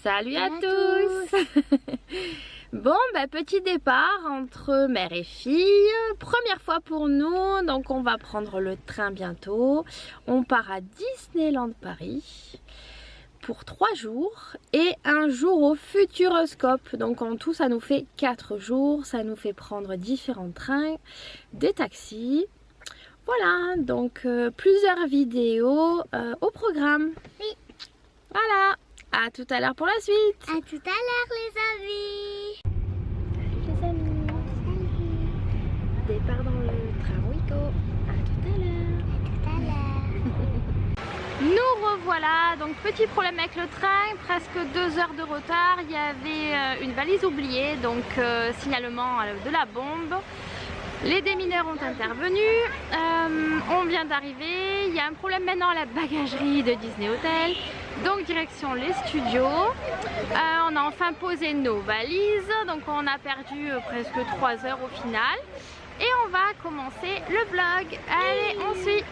Salut à tous. Bon, petit départ entre mère et fille, première fois pour nous, donc on va prendre le train bientôt. On part à Disneyland Paris pour 3 jours et un jour au Futuroscope. Donc en tout ça nous fait 4 jours, ça nous fait prendre différents trains, des taxis. Voilà, donc plusieurs vidéos au programme. Oui. Voilà, à tout à l'heure pour la suite. À tout à l'heure les amis. Salut les amis. Départ dans le train Wigo. À tout à l'heure. À tout à l'heure. Nous revoilà, donc petit problème avec le train, presque 2 heures de retard. Il y avait une valise oubliée, donc signalement de la bombe. Les démineurs ont intervenu, on vient d'arriver, il y a un problème maintenant à la bagagerie de Disney Hotel, donc direction les studios. On a enfin posé nos valises, donc on a perdu presque 3 heures au final. Et on va commencer le vlog. Allez, on suit.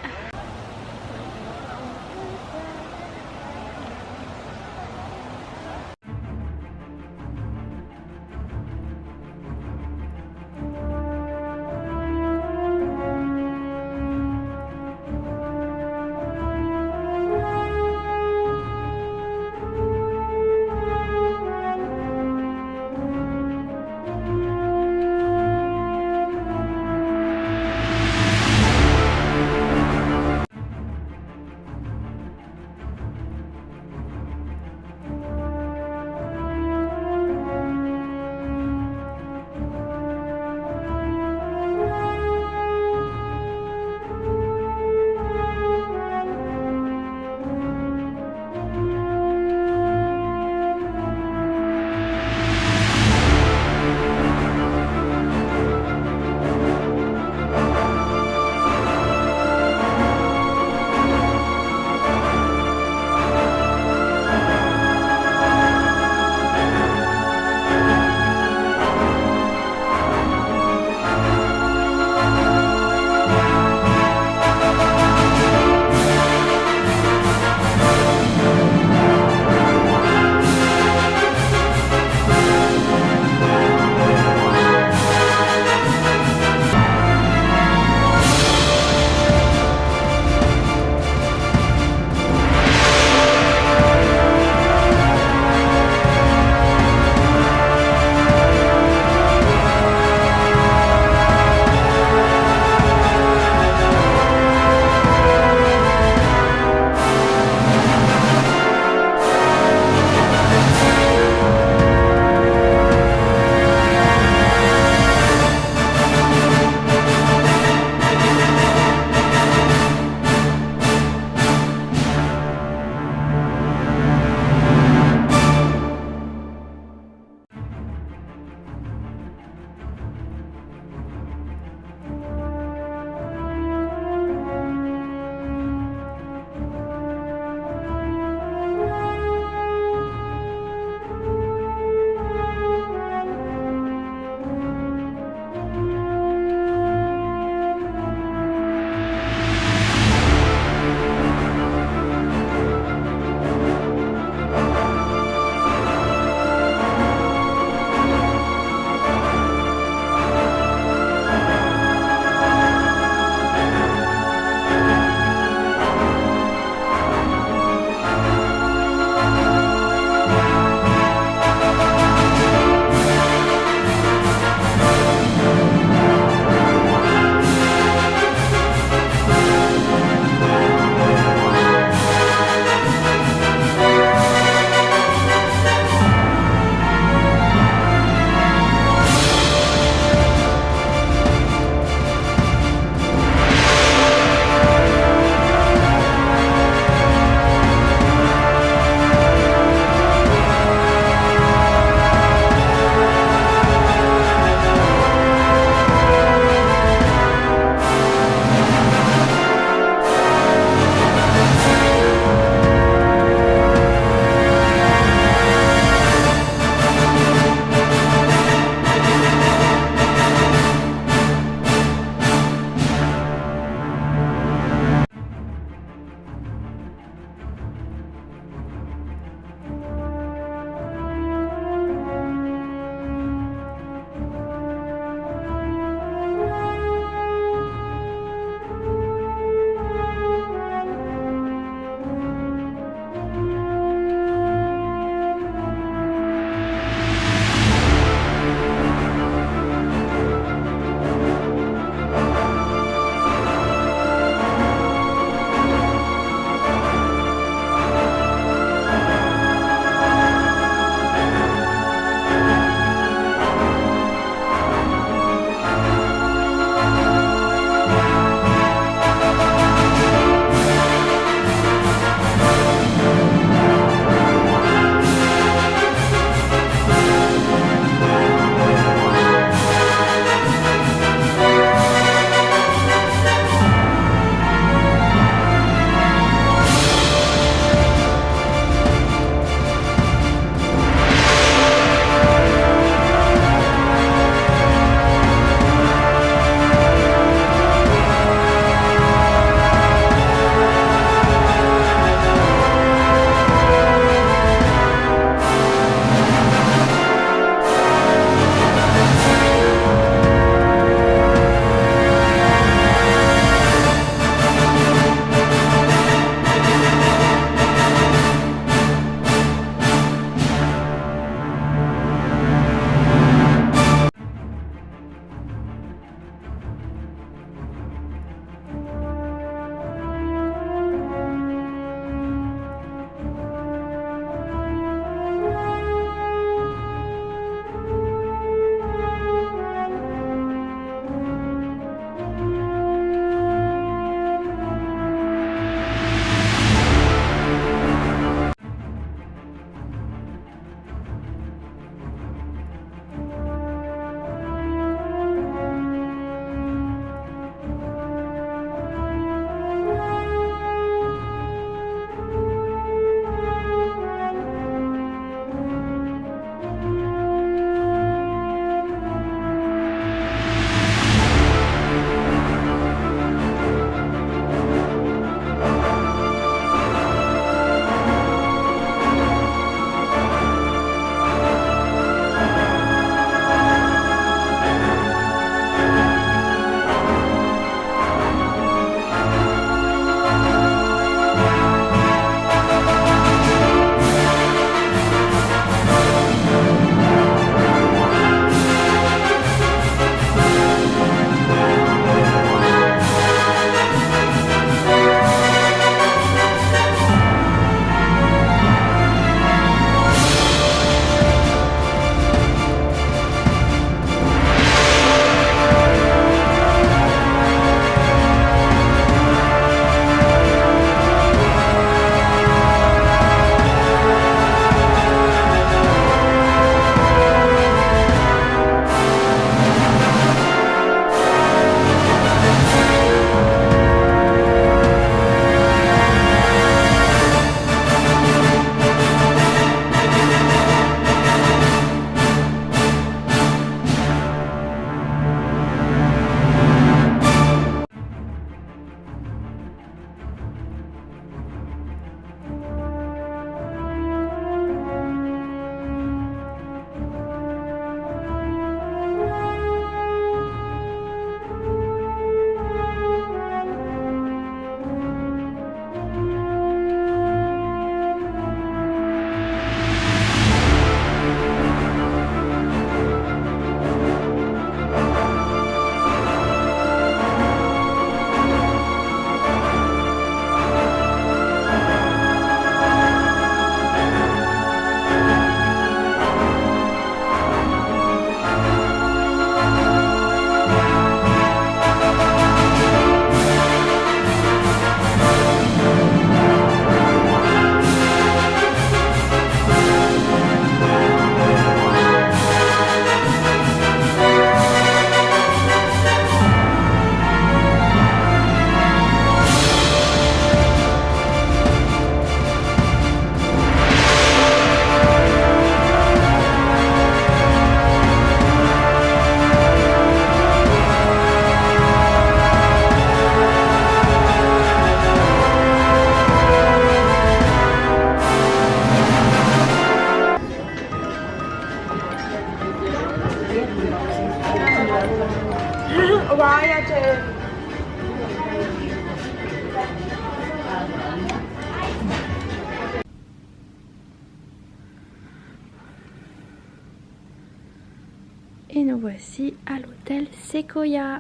Et nous voici à l'hôtel Sequoia.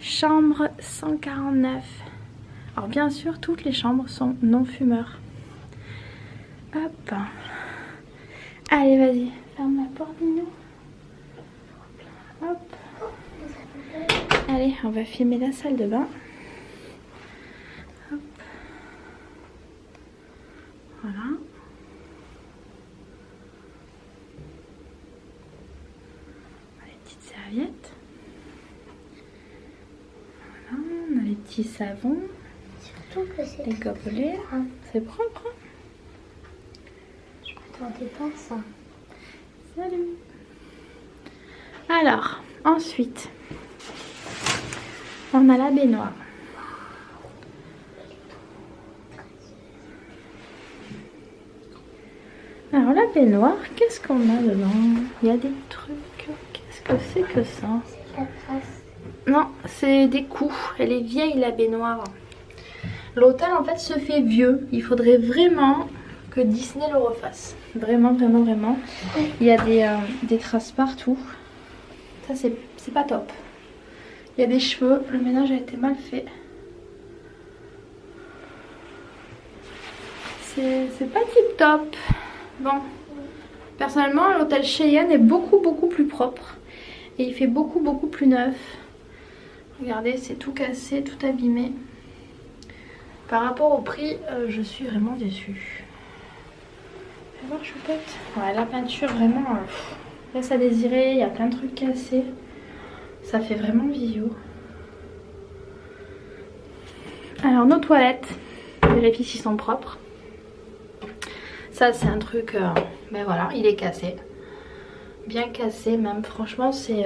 Chambre 149. Alors bien sûr, toutes les chambres sont non fumeurs. Hop. Allez, vas-y, ferme la porte, Minou. Hop. Allez, on va filmer la salle de bain. Hop. Voilà. Les petites serviettes. Voilà, on a les petits savons. Surtout que c'est les gobelets. C'est propre. Hein? Je m'attendais pas à ça. Salut. Alors, ensuite, on a la baignoire. Alors la baignoire, qu'est-ce qu'on a dedans? Il y a des trucs. Qu'est-ce que c'est que ça? C'est la trace. Non, c'est des coups. Elle est vieille la baignoire. L'hôtel en fait se fait vieux. Il faudrait vraiment que Disney le refasse. Vraiment, vraiment, vraiment. Il y a des traces partout. Ça c'est pas top. Il y a des cheveux. Le ménage a été mal fait. C'est pas tip top. Bon. Personnellement l'hôtel Cheyenne est beaucoup plus propre. Et il fait beaucoup plus neuf. Regardez, c'est tout cassé, tout abîmé. Par rapport au prix, je suis vraiment déçue. Fais voir, choupette. Ouais, la peinture vraiment laisse à désirer. Il y a plein de trucs cassés. Ça fait vraiment vieillot. Alors nos toilettes, vérifie s'ils sont propres. Ça c'est un truc, ben voilà, il est cassé. Bien cassé même, franchement c'est...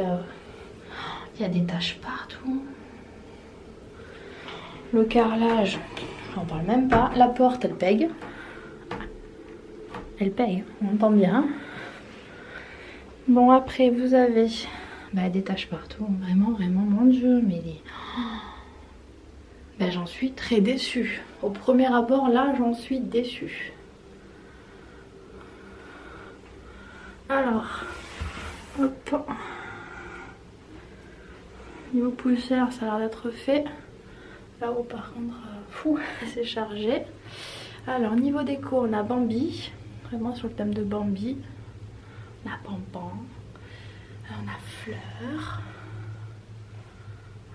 il y a des taches partout. Le carrelage, j'en parle même pas. La porte, elle pègue. Elle pègue, on entend bien. Bon, après, vous avez des taches partout. Vraiment, mon Dieu. Mais j'en suis très déçue. Au premier abord, là, j'en suis déçue. Alors, hop. Niveau poussière, ça a l'air d'être fait. Là-haut par contre, fou, c'est chargé. Alors niveau déco, on a Bambi, vraiment sur le thème de Bambi. On a Bamban, on a Fleur.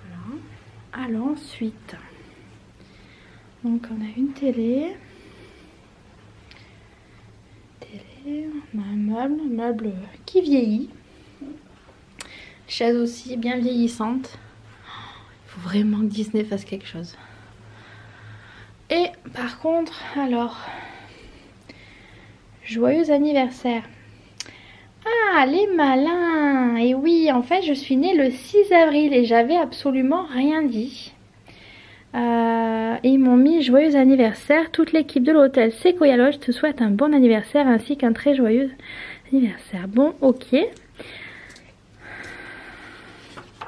Voilà. Alors ensuite, donc on a une télé. On a un meuble qui vieillit. Chaise aussi bien vieillissante. Il faut vraiment que Disney fasse quelque chose. Et par contre, alors, joyeux anniversaire. Ah, les malins. Et oui, en fait, je suis née le 6 avril et j'avais absolument rien dit. Et ils m'ont mis joyeux anniversaire. Toute l'équipe de l'hôtel Sequoia Lodge te souhaite un bon anniversaire ainsi qu'un très joyeux anniversaire. Bon, ok.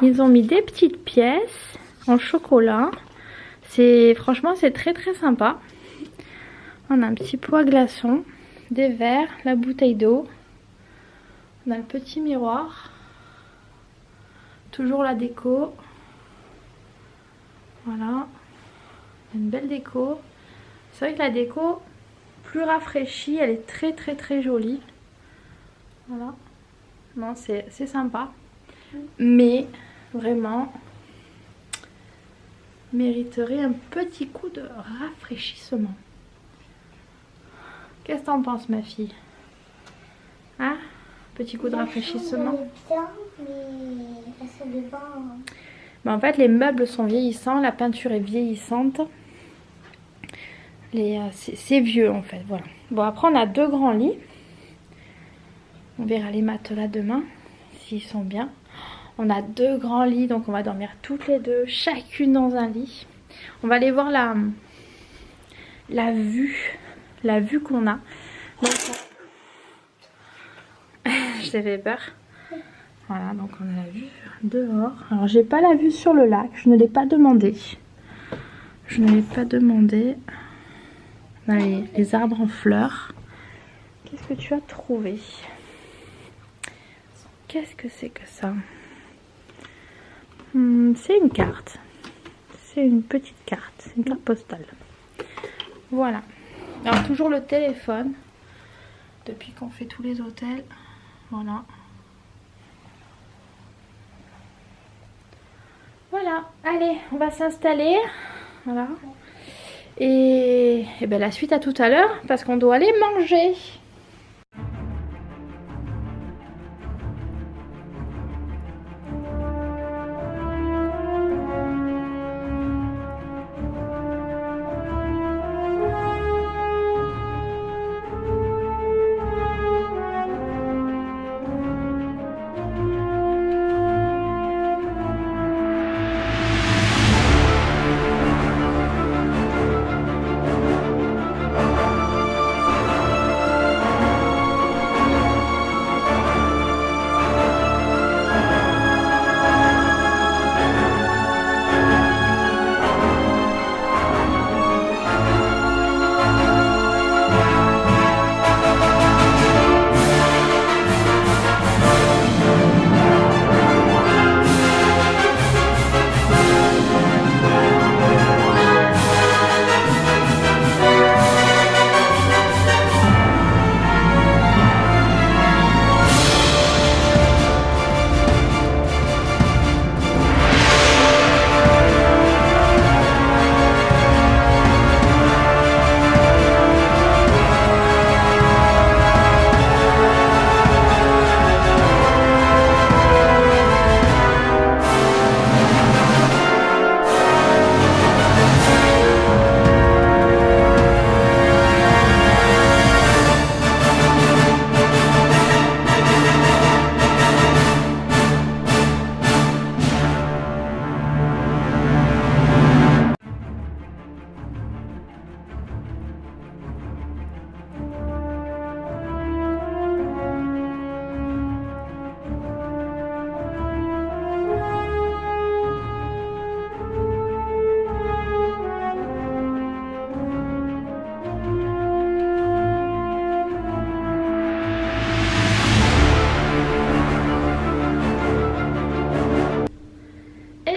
Ils ont mis des petites pièces en chocolat. Franchement, c'est très sympa. On a un petit pot à glaçons, des verres, la bouteille d'eau. On a le petit miroir. Toujours la déco. Voilà. Une belle déco. C'est vrai que la déco, plus rafraîchie, elle est très jolie. Voilà. Non, c'est sympa. Mais vraiment mériterait un petit coup de rafraîchissement. Qu'est-ce que t'en penses, ma fille? Hein? Petit coup de rafraîchissement. En fait, les meubles sont vieillissants, la peinture est vieillissante. C'est vieux en fait, voilà. Bon, après on a deux grands lits. On verra les matelas demain, s'ils sont bien. On a deux grands lits, donc on va dormir toutes les deux, chacune dans un lit. On va aller voir la vue qu'on a. Donc, je t'ai fait peur. Voilà, donc on a la vue dehors. Alors j'ai pas la vue sur le lac, je ne l'ai pas demandé. Je ne l'ai pas demandé. On a les arbres en fleurs. Qu'est-ce que tu as trouvé? Qu'est-ce que c'est que ça? C'est une carte. C'est une petite carte. C'est une carte postale. Voilà. Alors toujours le téléphone. Depuis qu'on fait tous les hôtels. Voilà. Voilà. Allez, on va s'installer. Voilà. Et ben la suite à tout à l'heure parce qu'on doit aller manger.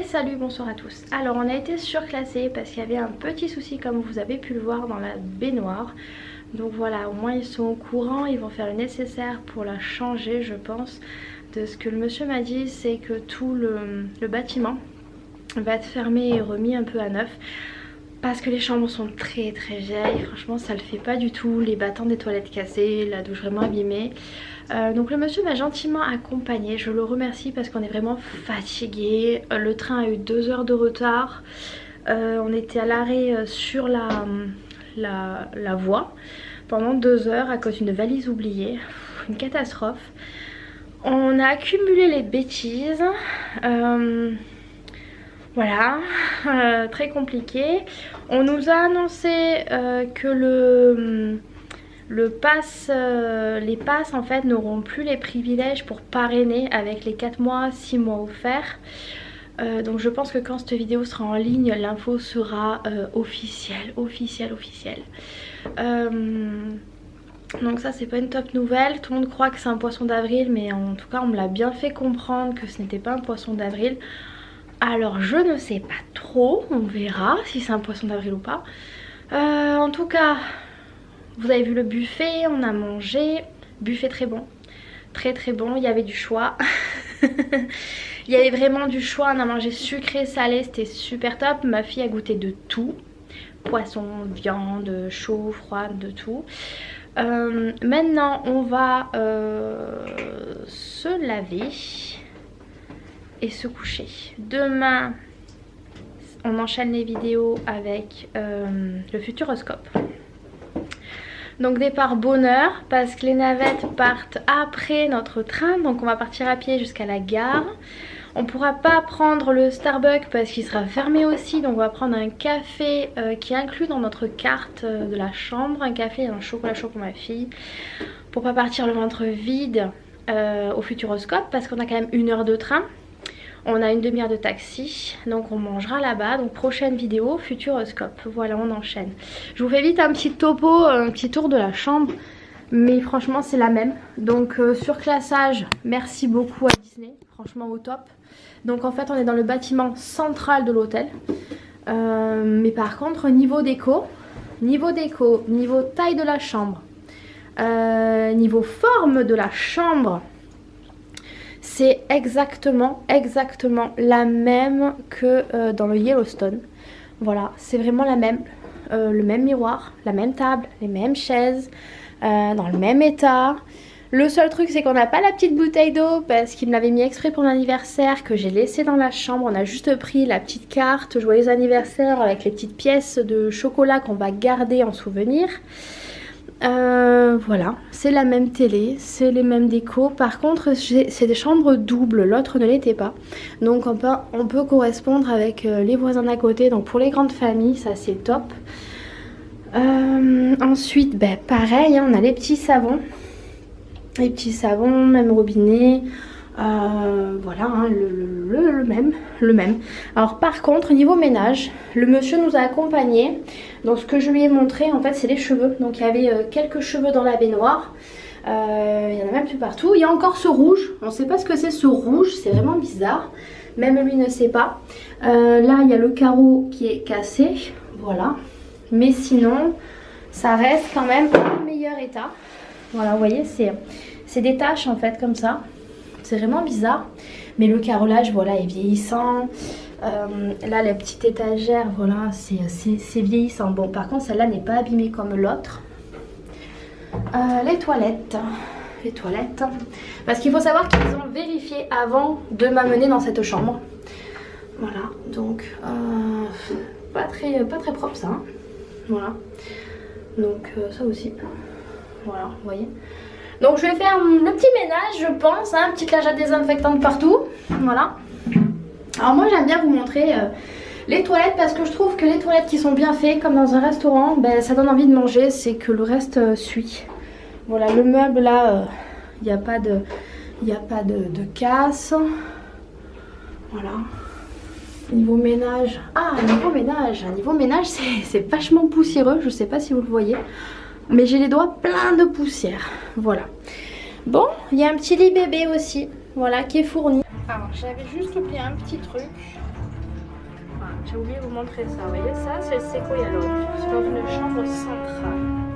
Salut, bonsoir à tous. Alors on a été surclassé parce qu'il y avait un petit souci comme vous avez pu le voir dans la baignoire. Donc voilà, au moins ils sont au courant, ils vont faire le nécessaire pour la changer je pense. De ce que le monsieur m'a dit, c'est que tout le bâtiment va être fermé et remis un peu à neuf. Parce que les chambres sont très vieilles, franchement ça le fait pas du tout, les battants des toilettes cassés, la douche vraiment abîmée. Donc le monsieur m'a gentiment accompagnée, je le remercie parce qu'on est vraiment fatigué. Le train a eu 2 heures de retard, on était à l'arrêt sur la voie pendant 2 heures à cause d'une valise oubliée, une catastrophe. On a accumulé les bêtises. Voilà, très compliqué. On nous a annoncé que les passes en fait n'auront plus les privilèges pour parrainer avec les 4 mois, 6 mois offerts. Donc je pense que quand cette vidéo sera en ligne, l'info sera officielle. Donc ça c'est pas une top nouvelle, tout le monde croit que c'est un poisson d'avril, mais en tout cas on me l'a bien fait comprendre que ce n'était pas un poisson d'avril. Alors je ne sais pas trop, on verra si c'est un poisson d'avril ou pas. En tout cas, vous avez vu le buffet, on a mangé, buffet très bon, très bon, il y avait du choix. Il y avait vraiment du choix, on a mangé sucré, salé, c'était super top. Ma fille a goûté de tout, poisson, viande, chaud, froid, de tout. Maintenant on va se laver et se coucher. Demain on enchaîne les vidéos avec le Futuroscope. Donc départ bonheur parce que les navettes partent après notre train, donc on va partir à pied jusqu'à la gare. On pourra pas prendre le Starbucks parce qu'il sera fermé aussi, donc on va prendre un café qui est inclus dans notre carte de la chambre, un café et un chocolat chaud pour ma fille, pour pas partir le ventre vide au Futuroscope parce qu'on a quand même 1 heure de train. On a une demi-heure de taxi, donc on mangera là-bas. Donc prochaine vidéo, Futuroscope. Voilà, on enchaîne. Je vous fais vite un petit topo, un petit tour de la chambre. mais franchement c'est la même. Donc surclassage, merci beaucoup à Disney, franchement au top. Donc en fait on est dans le bâtiment central de l'hôtel. Mais par contre niveau déco, niveau taille de la chambre, niveau forme de la chambre, c'est exactement la même que dans le Yellowstone. Voilà, c'est vraiment la même. Le même miroir, la même table, les mêmes chaises, dans le même état. Le seul truc c'est qu'on n'a pas la petite bouteille d'eau parce qu'il me l'avait mis exprès pour l'anniversaire que j'ai laissé dans la chambre. On a juste pris la petite carte joyeux anniversaire avec les petites pièces de chocolat qu'on va garder en souvenir. Voilà, c'est la même télé, c'est les mêmes décos. Par contre c'est des chambres doubles, l'autre ne l'était pas. Donc on peut correspondre avec les voisins d'à côté. Donc pour les grandes familles ça c'est top. Ensuite ben, pareil hein, on a les petits savons. Les petits savons, même robinet. Voilà hein, le même. Alors par contre niveau ménage, le monsieur nous a accompagnés. Donc ce que je lui ai montré en fait c'est les cheveux. Donc il y avait quelques cheveux dans la baignoire. Il y en a même plus partout. Il y a encore ce rouge. On ne sait pas ce que c'est ce rouge, c'est vraiment bizarre. Même lui ne sait pas. Là il y a le carreau qui est cassé. Voilà. Mais sinon ça reste quand même en meilleur état. Voilà vous voyez c'est des taches en fait comme ça. C'est vraiment bizarre. Mais le carrelage voilà est vieillissant. Là la petite étagère voilà c'est vieillissant. Bon par contre celle-là n'est pas abîmée comme l'autre. Les toilettes. Parce qu'il faut savoir qu'ils ont vérifié avant de m'amener dans cette chambre. Voilà donc pas très propre ça hein. Voilà. Donc ça aussi. Voilà vous voyez. Donc je vais faire le petit ménage je pense hein, petite lingette désinfectante partout. Voilà. Alors moi j'aime bien vous montrer les toilettes parce que je trouve que les toilettes qui sont bien faites comme dans un restaurant, ben, ça donne envie de manger, c'est que le reste suit. Voilà le meuble là, il n'y a pas de casse. Voilà. Niveau ménage, niveau ménage c'est vachement poussiéreux, je sais pas si vous le voyez. Mais j'ai les doigts pleins de poussière. Voilà. Bon, il y a un petit lit bébé aussi. Voilà, qui est fourni. Alors, j'avais juste oublié un petit truc. Voilà, j'ai oublié de vous montrer ça. Vous voyez ça, c'est le séquoia lodge. C'est dans une chambre centrale.